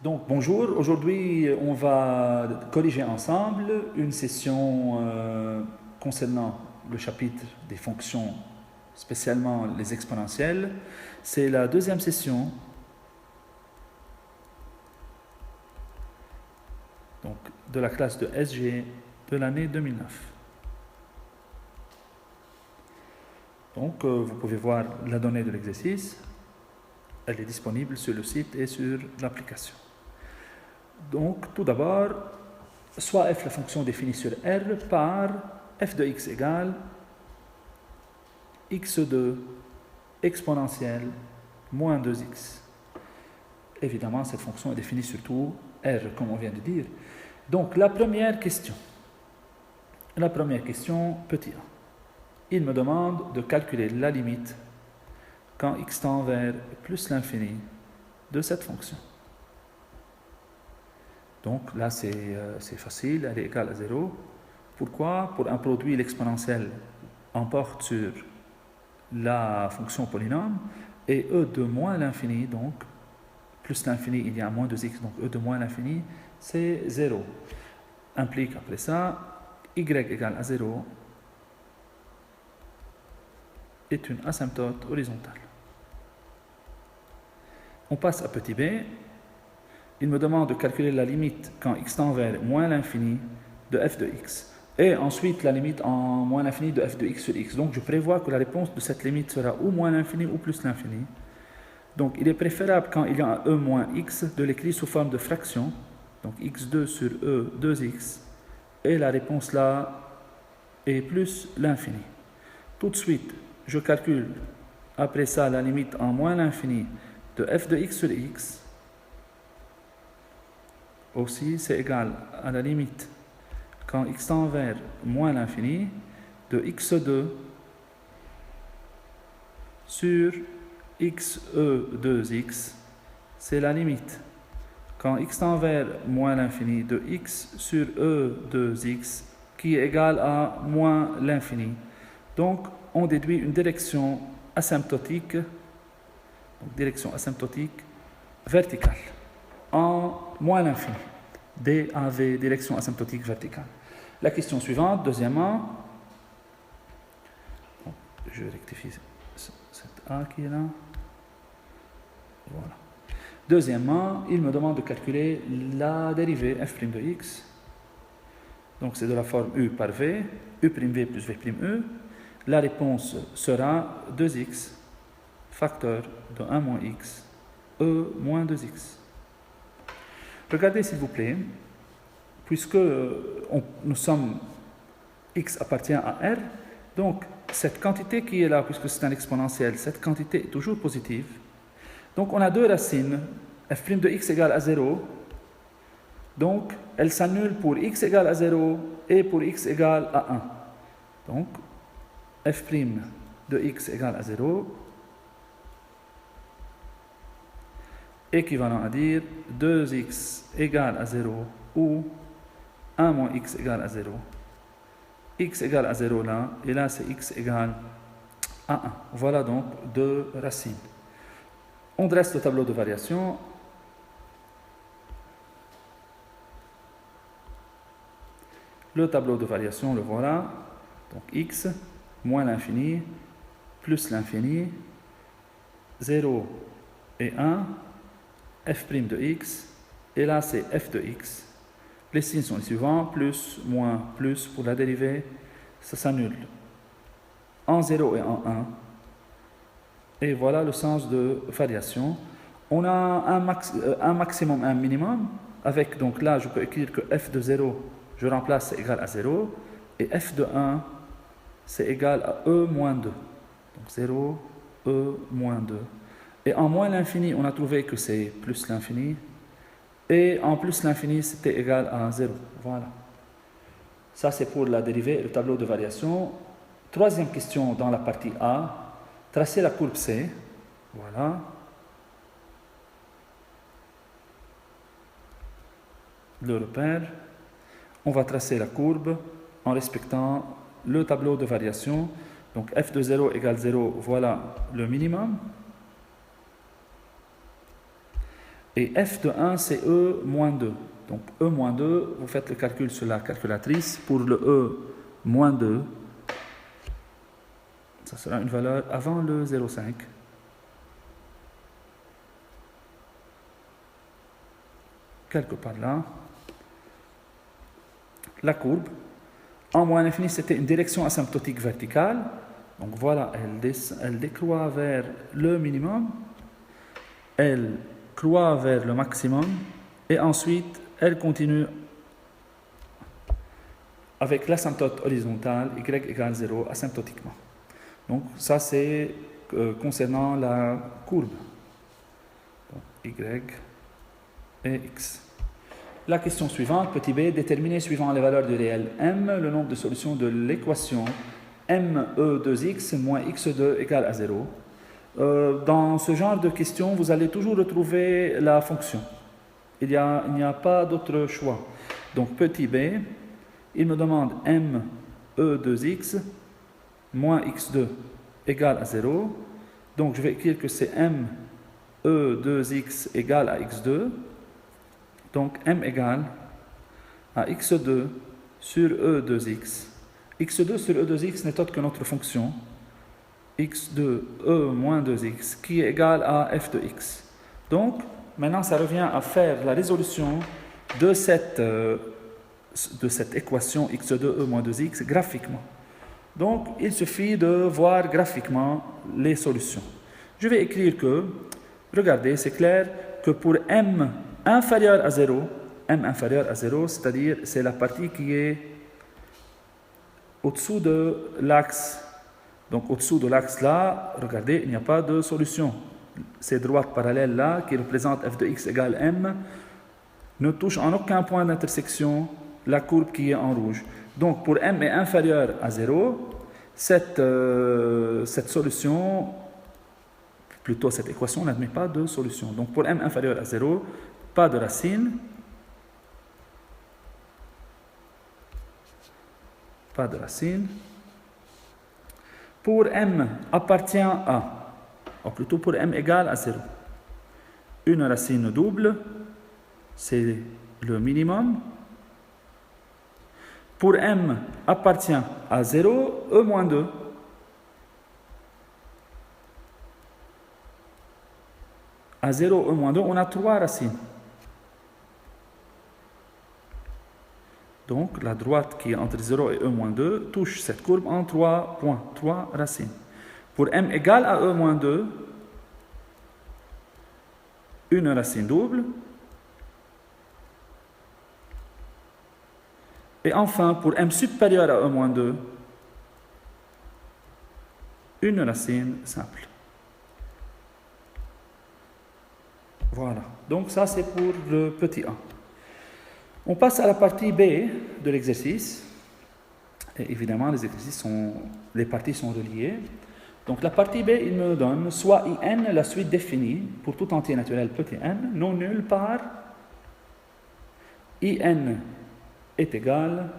Donc bonjour, aujourd'hui on va corriger ensemble une session concernant le chapitre des fonctions, spécialement les exponentielles. C'est la deuxième session donc, de la classe de SG de l'année 2009. Donc vous pouvez voir la donnée de l'exercice, elle est disponible sur le site et sur l'application. Donc tout d'abord, soit f la fonction définie sur R par f de x égale x2 exponentielle moins 2x. Évidemment, cette fonction est définie sur tout R, comme on vient de dire. Donc la première question, petit a. Il me demande de calculer la limite quand x tend vers plus l'infini de cette fonction. Donc là, c'est facile, elle est égale à 0. Pourquoi? Pour un produit, l'exponentielle emporte sur la fonction polynôme, et e de moins l'infini, donc plus l'infini, il y a moins 2x, donc e de moins l'infini, c'est 0. Implique après ça, y égale à 0 est une asymptote horizontale. On passe à petit b. Il me demande de calculer la limite quand x tend vers moins l'infini de f de x. Et ensuite la limite en moins l'infini de f de x sur x. Donc je prévois que la réponse de cette limite sera ou moins l'infini ou plus l'infini. Donc il est préférable quand il y a un e moins x de l'écrire sous forme de fraction. Donc x2 sur e 2x. Et la réponse là est plus l'infini. Tout de suite, je calcule après ça la limite en moins l'infini de f de x sur x. Aussi, c'est égal à la limite quand x tend vers moins l'infini de x2 sur xe2x. C'est la limite quand x tend vers moins l'infini de x sur e2x qui est égal à moins l'infini. Donc, on déduit une direction asymptotique, verticale en moins l'infini. DAV, direction asymptotique verticale. La question suivante, deuxièmement, je rectifie cette A qui est là. Voilà. Deuxièmement, il me demande de calculer la dérivée f' de x. Donc c'est de la forme u par v, u' v plus v'. La réponse sera 2x, facteur de 1 moins x, e moins 2x. Regardez s'il vous plaît, puisque nous sommes, x appartient à R, donc cette quantité qui est là, puisque c'est un exponentiel, cette quantité est toujours positive. Donc on a deux racines, f' de x égale à 0, donc elle s'annule pour x égale à 0 et pour x égale à 1. Donc f' de x égale à 0, équivalent à dire 2x égale à 0 ou 1 moins x égale à 0. X égale à 0 là, et là c'est x égale à 1. Voilà donc deux racines. On dresse le tableau de variation. Le tableau de variation, le voilà. Donc x, moins l'infini, plus l'infini, 0 et 1, f' de x, et là c'est f de x. Les signes sont les suivants, plus, moins, plus, pour la dérivée, ça s'annule en 0 et en 1. Et voilà le sens de variation. On a un maximum, un minimum, avec, donc là je peux écrire que f de 0, je remplace, c'est égal à 0, et f de 1, c'est égal à e moins 2. Donc 0, e moins 2. Et en moins l'infini, on a trouvé que c'est plus l'infini. Et en plus l'infini, c'était égal à 0. Voilà. Ça, c'est pour la dérivée, le tableau de variation. Troisième question dans la partie A. Tracer la courbe C. Voilà. Le repère. On va tracer la courbe en respectant le tableau de variation. Donc f de 0 égale 0, voilà le minimum. Et f de 1, c'est e moins 2. Donc e moins 2, vous faites le calcul sur la calculatrice. Pour le e moins 2, ça sera une valeur avant le 0,5. Quelque part là. La courbe, en moins l'infini, c'était une direction asymptotique verticale. Donc voilà, elle décroît vers le minimum, elle croît vers le maximum, et ensuite, elle continue avec l'asymptote horizontale, y égale 0, asymptotiquement. Donc ça, c'est concernant la courbe. Donc, y et x. La question suivante, petit b, déterminer suivant les valeurs du réel m le nombre de solutions de l'équation me2x moins x2 égale à 0. Dans ce genre de questions, vous allez toujours retrouver la fonction. Il n'y a pas d'autre choix. Donc petit b, il me demande me2x moins x2 égale à 0. Donc je vais écrire que c'est me2x égale à x2. Donc m égale à x2 sur e2x. x2 sur e2x n'est autre que notre fonction x2 e moins 2x qui est égale à f de x. Donc maintenant ça revient à faire la résolution de cette équation x2 e moins 2x graphiquement. Donc il suffit de voir graphiquement les solutions. Je vais écrire que, regardez, c'est clair que pour m inférieur à 0, c'est-à-dire c'est la partie qui est au-dessous de l'axe. Donc au-dessous de l'axe là, regardez, il n'y a pas de solution. Ces droites parallèles là, qui représentent f de x égale m, ne touchent en aucun point d'intersection la courbe qui est en rouge. Donc pour m est inférieur à 0, cette solution, plutôt cette équation n'admet pas de solution. Donc pour m inférieur à 0, pas de racine. Pas de racine. Pour m appartient à, ou plutôt pour m égale à 0, une racine double, c'est le minimum. Pour m appartient à 0, e moins 2. À 0, e moins 2, on a 3 racines. Donc, la droite qui est entre 0 et e moins 2 touche cette courbe en 3 points, 3 racines. Pour m égale à e moins 2, une racine double. Et enfin, pour m supérieur à e moins 2, une racine simple. Voilà. Donc ça, c'est pour le petit a. On passe à la partie B de l'exercice. Et évidemment, les parties sont reliées. Donc la partie B, il me donne soit in, la suite définie, pour tout entier naturel petit n, non nul par in est égal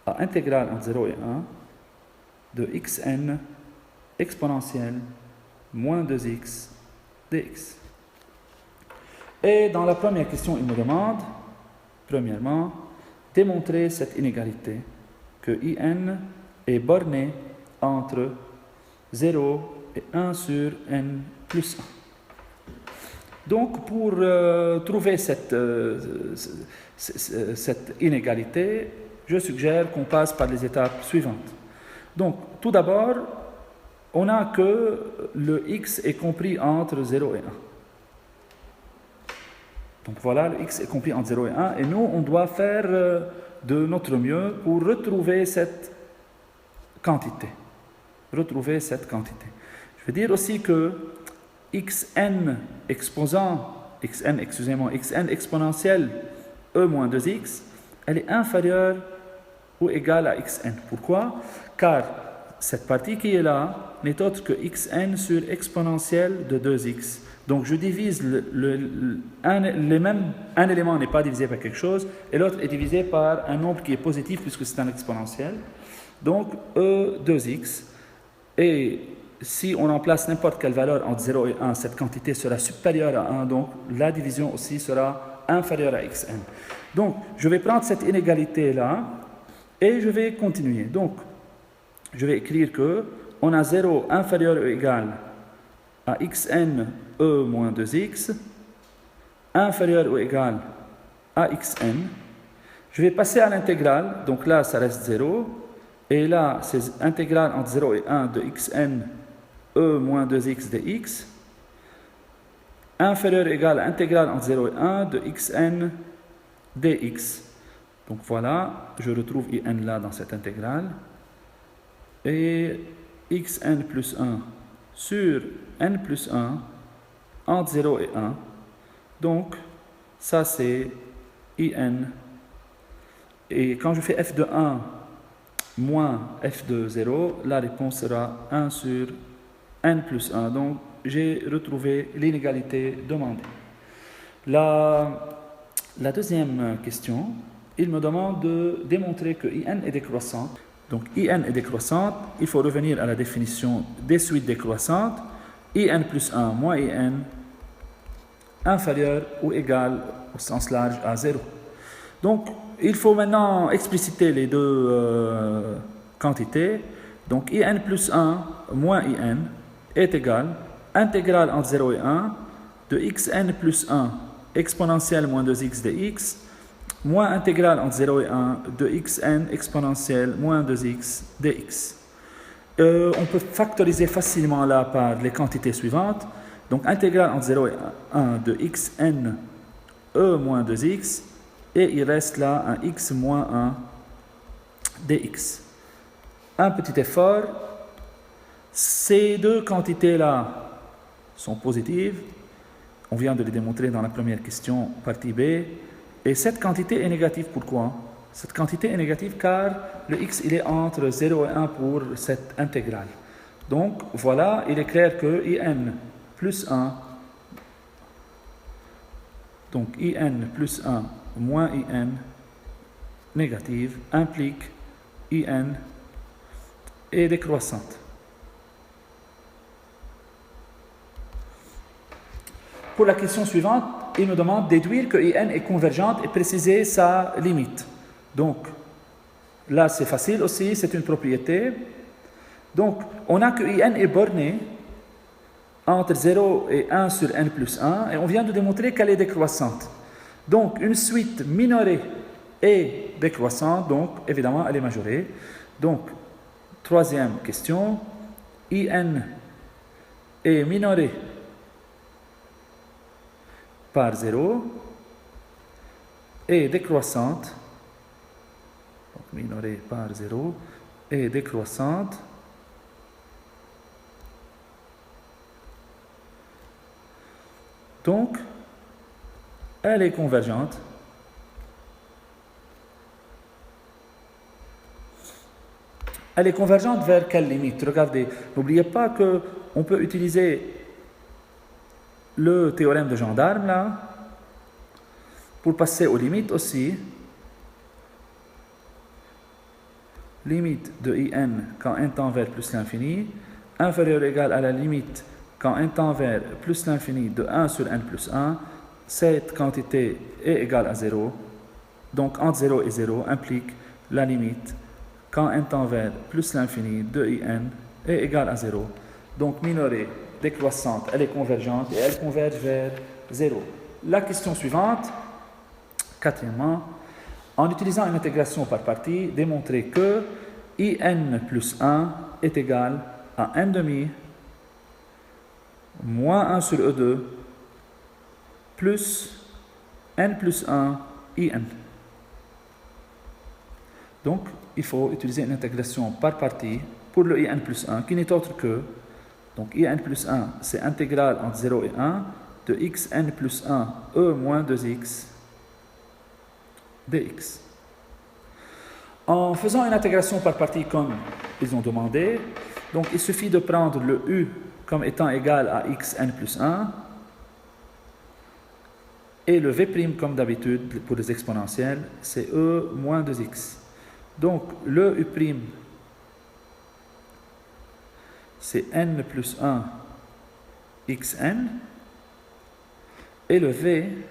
à intégrale entre 0 et 1 de xn exponentielle moins 2x dx. Et dans la première question, il me demande, premièrement, démontrer cette inégalité, que in est borné entre 0 et 1 sur n plus 1. Donc, pour trouver cette inégalité, je suggère qu'on passe par les étapes suivantes. Donc, tout d'abord, on a que le x est compris entre 0 et 1. Donc voilà, le x est compris entre 0 et 1, et nous, on doit faire de notre mieux pour retrouver cette quantité. Je veux dire aussi que xn exponentielle e moins 2x, elle est inférieure ou égale à xn. Pourquoi? Car cette partie qui est là n'est autre que xn sur exponentielle de 2x. Donc je divise un élément n'est pas divisé par quelque chose et l'autre est divisé par un nombre qui est positif puisque c'est un exponentiel. Donc E2x et si on remplace n'importe quelle valeur entre 0 et 1, cette quantité sera supérieure à 1, donc la division aussi sera inférieure à xn. Donc, je vais prendre cette inégalité-là et je vais continuer. Donc, je vais écrire que on a 0 inférieur ou égal à xn e moins 2x, inférieur ou égal à xn. Je vais passer à l'intégrale, donc là, ça reste 0. Et là, c'est intégrale entre 0 et 1 de xn e moins 2x dx, inférieur ou égal à intégrale entre 0 et 1 de xn dx. Donc voilà, je retrouve in là dans cette intégrale. Et xn plus 1 sur n plus 1 entre 0 et 1. Donc, ça c'est in. Et quand je fais f de 1 moins f de 0, la réponse sera 1 sur n plus 1. Donc, j'ai retrouvé l'inégalité demandée. La deuxième question, il me demande de démontrer que in est décroissante. Donc, in est décroissante, il faut revenir à la définition des suites décroissantes. In plus 1 moins in inférieur ou égal au sens large à 0. Donc, il faut maintenant expliciter les deux quantités. Donc, in plus 1 moins in est égal intégrale entre 0 et 1 de xn plus 1 exponentielle moins 2x dx moins intégrale entre 0 et 1 de xn exponentielle moins 2x dx. On peut factoriser facilement là par les quantités suivantes. Donc, intégrale entre 0 et 1 de xn e moins 2x, et il reste là un x moins 1 dx. Un petit effort, ces deux quantités-là sont positives. On vient de les démontrer dans la première question, partie B. Et cette quantité est négative. Pourquoi? Cette quantité est négative car le x il est entre 0 et 1 pour cette intégrale. Donc voilà, il est clair que in plus 1, donc in plus 1 moins in négative implique in est décroissante. Pour la question suivante, il me demande de déduire que in est convergente et préciser sa limite. Donc, là c'est facile aussi, c'est une propriété. Donc, on a que in est bornée entre 0 et 1 sur n plus 1, et on vient de démontrer qu'elle est décroissante. Donc, une suite minorée est décroissante, donc évidemment elle est majorée. Donc, troisième question, in est minorée par 0 est décroissante, donc minorée par 0 est décroissante donc elle est convergente. Elle est convergente vers quelle limite? Regardez, n'oubliez pas qu'on peut utiliser le théorème de gendarme là pour passer aux limites aussi. Limite de in quand n tend vers plus l'infini inférieure ou égale à la limite quand n tend vers plus l'infini de 1 sur n plus 1. Cette quantité est égale à 0. Donc entre 0 et 0 implique la limite quand n tend vers plus l'infini de in est égale à 0. Donc minorée décroissante, elle est convergente et elle converge vers 0. La question suivante, quatrièmement, en utilisant une intégration par partie, démontrer que in plus 1 est égal à n demi moins 1 sur E2 plus n plus 1 in. Donc, il faut utiliser une intégration par partie pour le in plus 1 qui n'est autre que, donc in plus 1 c'est intégrale entre 0 et 1 de xn plus 1 e moins 2x dx. En faisant une intégration par partie comme ils ont demandé, donc il suffit de prendre le u comme étant égal à xn plus 1 et le v' comme d'habitude pour les exponentielles, c'est e moins 2x. Donc le u' c'est n plus 1 xn, et le v,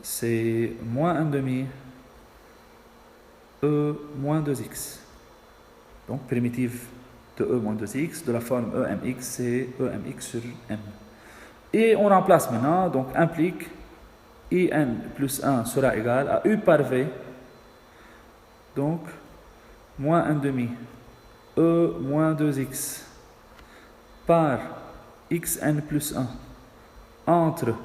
c'est moins 1 demi e moins 2x. Donc primitive de e moins 2x, de la forme emx, c'est emx sur m. Et on remplace maintenant, donc implique in plus 1 sera égal à u par v, donc moins 1 demi e moins 2x par xn plus 1 entre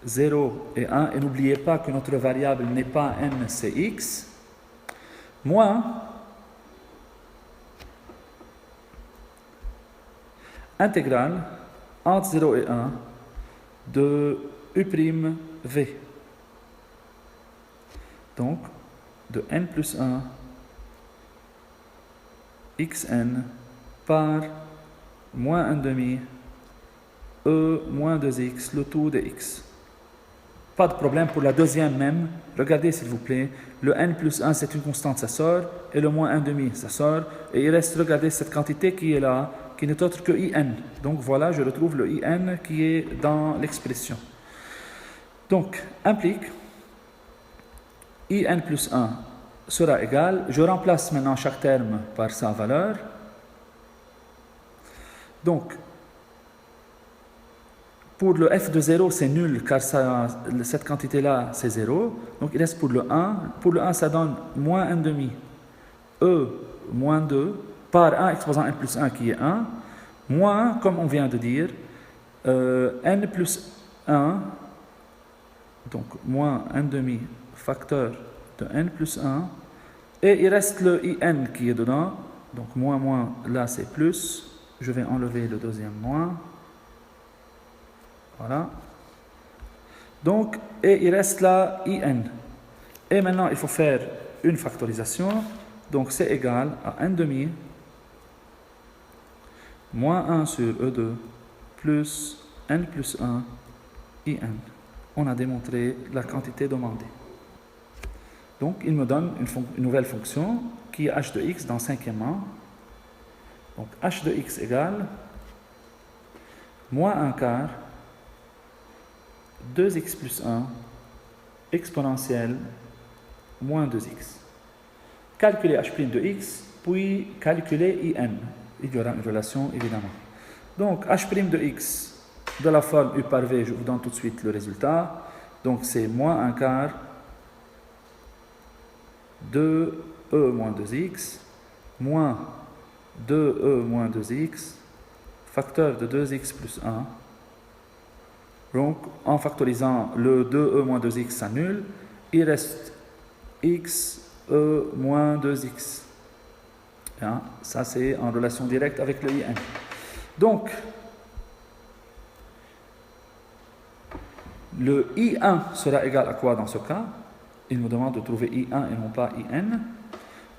0 et 1, et n'oubliez pas que notre variable n'est pas n, c'est x, moins intégrale entre 0 et 1 de u'v. Donc, de n plus 1 xn par moins 1 demi e moins 2x, le tout de x. Pas de problème pour la deuxième même. Regardez s'il vous plaît, le n plus 1 c'est une constante, ça sort, et le moins 1 demi, ça sort, et il reste, regardez cette quantité qui est là, qui n'est autre que in. Donc voilà, je retrouve le in qui est dans l'expression. Donc, implique in plus 1 sera égal, je remplace maintenant chaque terme par sa valeur. Donc, pour le f de 0, c'est nul, car cette quantité-là, c'est 0. Donc, il reste pour le 1. Pour le 1, ça donne moins 1 demi e moins 2 par 1 exposant n plus 1 qui est 1, moins, comme on vient de dire, n plus 1, donc moins 1 demi facteur de n plus 1, et il reste le in qui est dedans, donc moins, là c'est plus, je vais enlever le deuxième moins, voilà, donc, et il reste là in, et maintenant il faut faire une factorisation, donc c'est égal à n demi moins 1 sur E2 plus n plus 1 in. On a démontré la quantité demandée. Donc, il me donne une nouvelle fonction qui est h de x dans cinquième rang. Donc, h de x égale moins 1 quart 2x plus 1 exponentielle moins 2x. Calculez h' de x, puis calculez in. Il y aura une relation, évidemment. Donc, h' de x de la forme u par v, je vous donne tout de suite le résultat. Donc, c'est moins 1 quart de e moins 2x moins 2e moins 2x facteur de 2x plus 1. Donc, en factorisant le 2e moins 2x s'annule, il reste x e moins 2x. Hein? Ça, c'est en relation directe avec le in. Donc, le I1 sera égal à quoi dans ce cas? Il me demande de trouver I1 et non pas IN.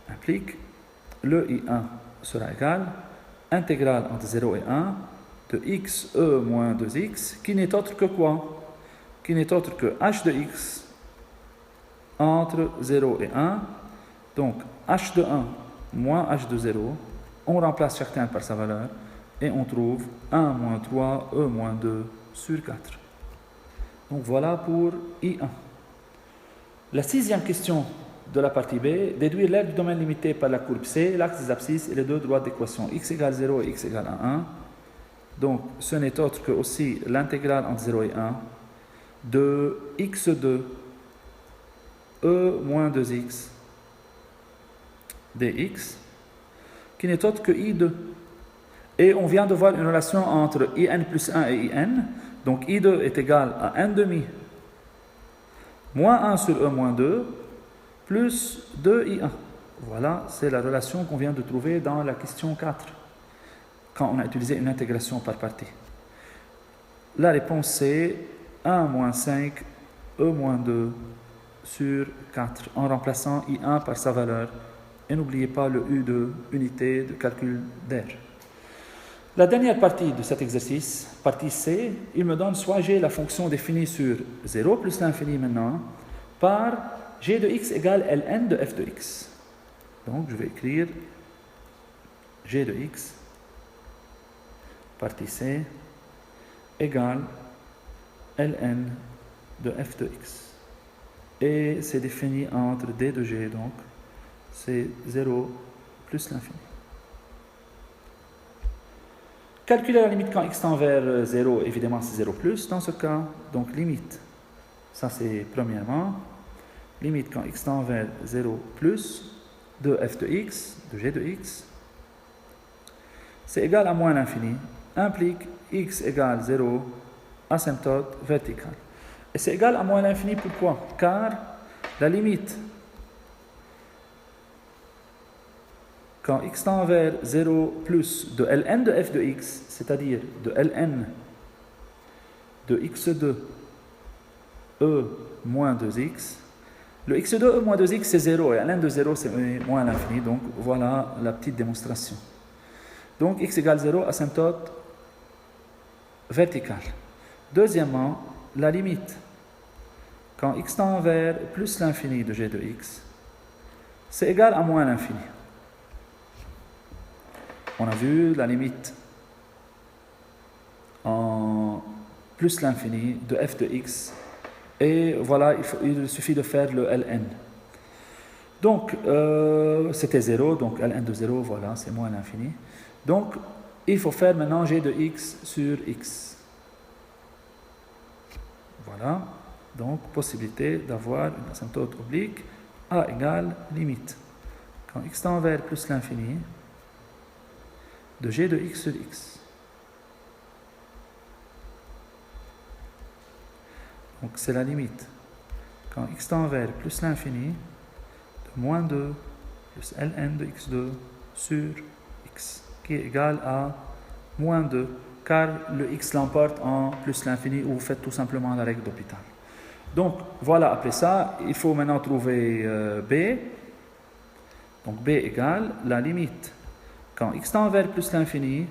Implique le I1 sera égal intégrale entre 0 et 1 de x e moins 2x, qui n'est autre que quoi? Qui n'est autre que h de x entre 0 et 1. Donc, h de 1 moins h de 0. On remplace chaque terme par sa valeur et on trouve 1 moins 3 e moins 2 sur 4. Donc voilà pour I1. La sixième question de la partie B, déduire l'aire du domaine limité par la courbe C, l'axe des abscisses et les deux droites d'équation x égale 0 et x égale à 1. Donc ce n'est autre que aussi l'intégrale entre 0 et 1 de x2 e moins 2x dx, qui n'est autre que I2. Et on vient de voir une relation entre IN plus 1 et IN. Donc I2 est égal à n demi moins 1 sur E moins 2 plus 2I1. Voilà, c'est la relation qu'on vient de trouver dans la question 4, quand on a utilisé une intégration par partie. La réponse c'est 1 moins 5 E moins 2 sur 4, en remplaçant I1 par sa valeur. Et n'oubliez pas le U de unité de calcul d'air. La dernière partie de cet exercice, partie C, il me donne soit g la fonction définie sur 0 plus l'infini maintenant, par g de x égale ln de f de x. Donc je vais écrire g de x, partie C, égale ln de f de x. Et c'est défini entre d de g, donc c'est 0 plus l'infini. Calculer la limite quand x tend vers 0, évidemment c'est 0 plus dans ce cas. Donc limite, ça c'est premièrement, limite quand x tend vers 0 plus de f de x, de g de x, c'est égal à moins l'infini, implique x égale 0, asymptote verticale. Et c'est égal à moins l'infini, pourquoi? Car la limite quand x tend vers 0 plus de ln de f de x, c'est-à-dire de ln de x2 e moins 2x, le x2 e moins 2x c'est 0 et ln de 0 c'est moins l'infini, donc voilà la petite démonstration. Donc x égale 0, asymptote verticale. Deuxièmement, la limite quand x tend vers plus l'infini de g de x, c'est égal à moins l'infini. On a vu la limite en plus l'infini de f de x, et voilà, il suffit de faire le ln. Donc, c'était 0, donc ln de 0, voilà, c'est moins l'infini. Donc, il faut faire maintenant g de x sur x. Voilà, donc possibilité d'avoir une asymptote oblique a égale limite quand x tend vers plus l'infini de g de x sur x. Donc c'est la limite quand x tend vers plus l'infini de moins 2 plus ln de x2 sur x, qui est égal à moins 2, car le x l'emporte en plus l'infini, ou vous faites tout simplement la règle d'Hopital. Donc voilà, après ça, il faut maintenant trouver b. Donc b égale la limite quand x tend vers plus l'infini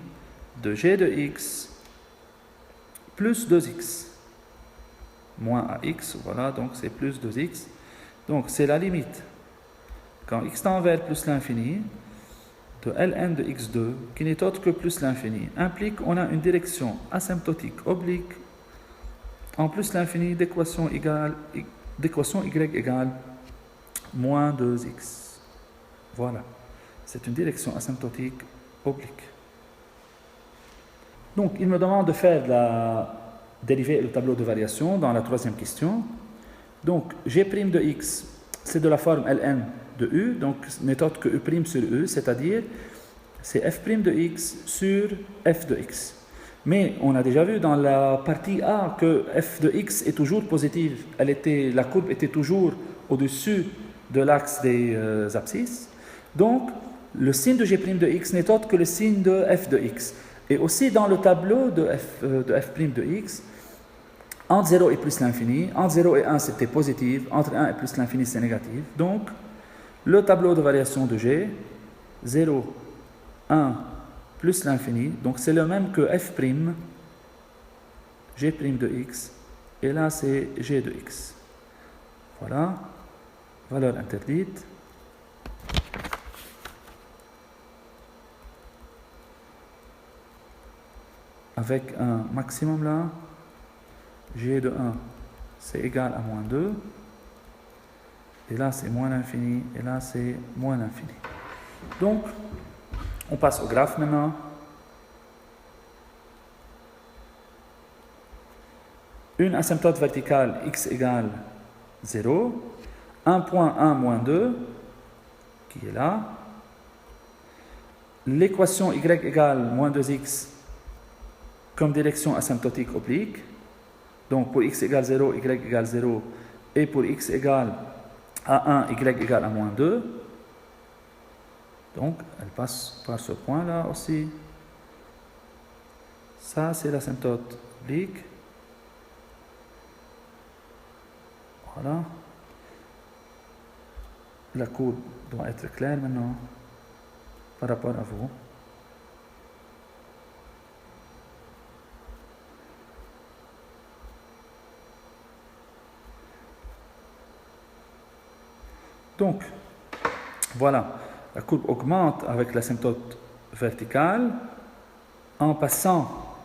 de g de x plus 2x. Moins ax, voilà, donc c'est plus 2x. Donc c'est la limite quand x tend vers plus l'infini de ln de x2, qui n'est autre que plus l'infini, implique qu'on a une direction asymptotique oblique en plus l'infini d'équation y égale moins 2x. Voilà, c'est une direction asymptotique oblique. Donc il me demande de faire la dérivée et le tableau de variation dans la troisième question. Donc g' de x, c'est de la forme ln de u, donc n'est autre que u' sur u, c'est-à-dire c'est f' de x sur f de x. Mais on a déjà vu dans la partie A que f de x est toujours positive, la courbe était toujours au-dessus de l'axe des abscisses. Donc le signe de g' de x n'est autre que le signe de f de x. Et aussi dans le tableau de f' de x, entre 0 et plus l'infini, entre 0 et 1 c'était positif, entre 1 et plus l'infini c'est négatif. Donc le tableau de variation de g, 0, 1, plus l'infini, donc c'est le même que f', g' de x, et là c'est g de x. Voilà, valeur interdite. Avec un maximum là, g de 1 c'est égal à moins 2, et là c'est moins l'infini, et là c'est moins l'infini. Donc, on passe au graphe maintenant. Une asymptote verticale x égale 0, 1.1 moins 2, qui est là. L'équation y égale moins 2x comme direction asymptotique oblique. Donc pour x égale 0, y égale 0, et pour x égale à 1, y égale à moins 2. Donc elle passe par ce point-là aussi. Ça, c'est l'asymptote oblique. Voilà. La courbe doit être claire maintenant par rapport à vous. Donc, voilà, la courbe augmente avec l'asymptote verticale en passant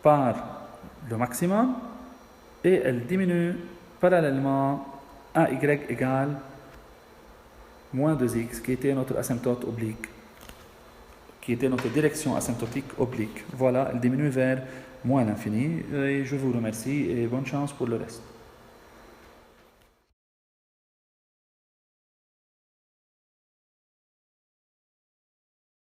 par le maximum et elle diminue parallèlement à y égale moins 2x qui était notre asymptote oblique, qui était notre direction asymptotique oblique. Voilà, elle diminue vers moins l'infini et je vous remercie et bonne chance pour le reste.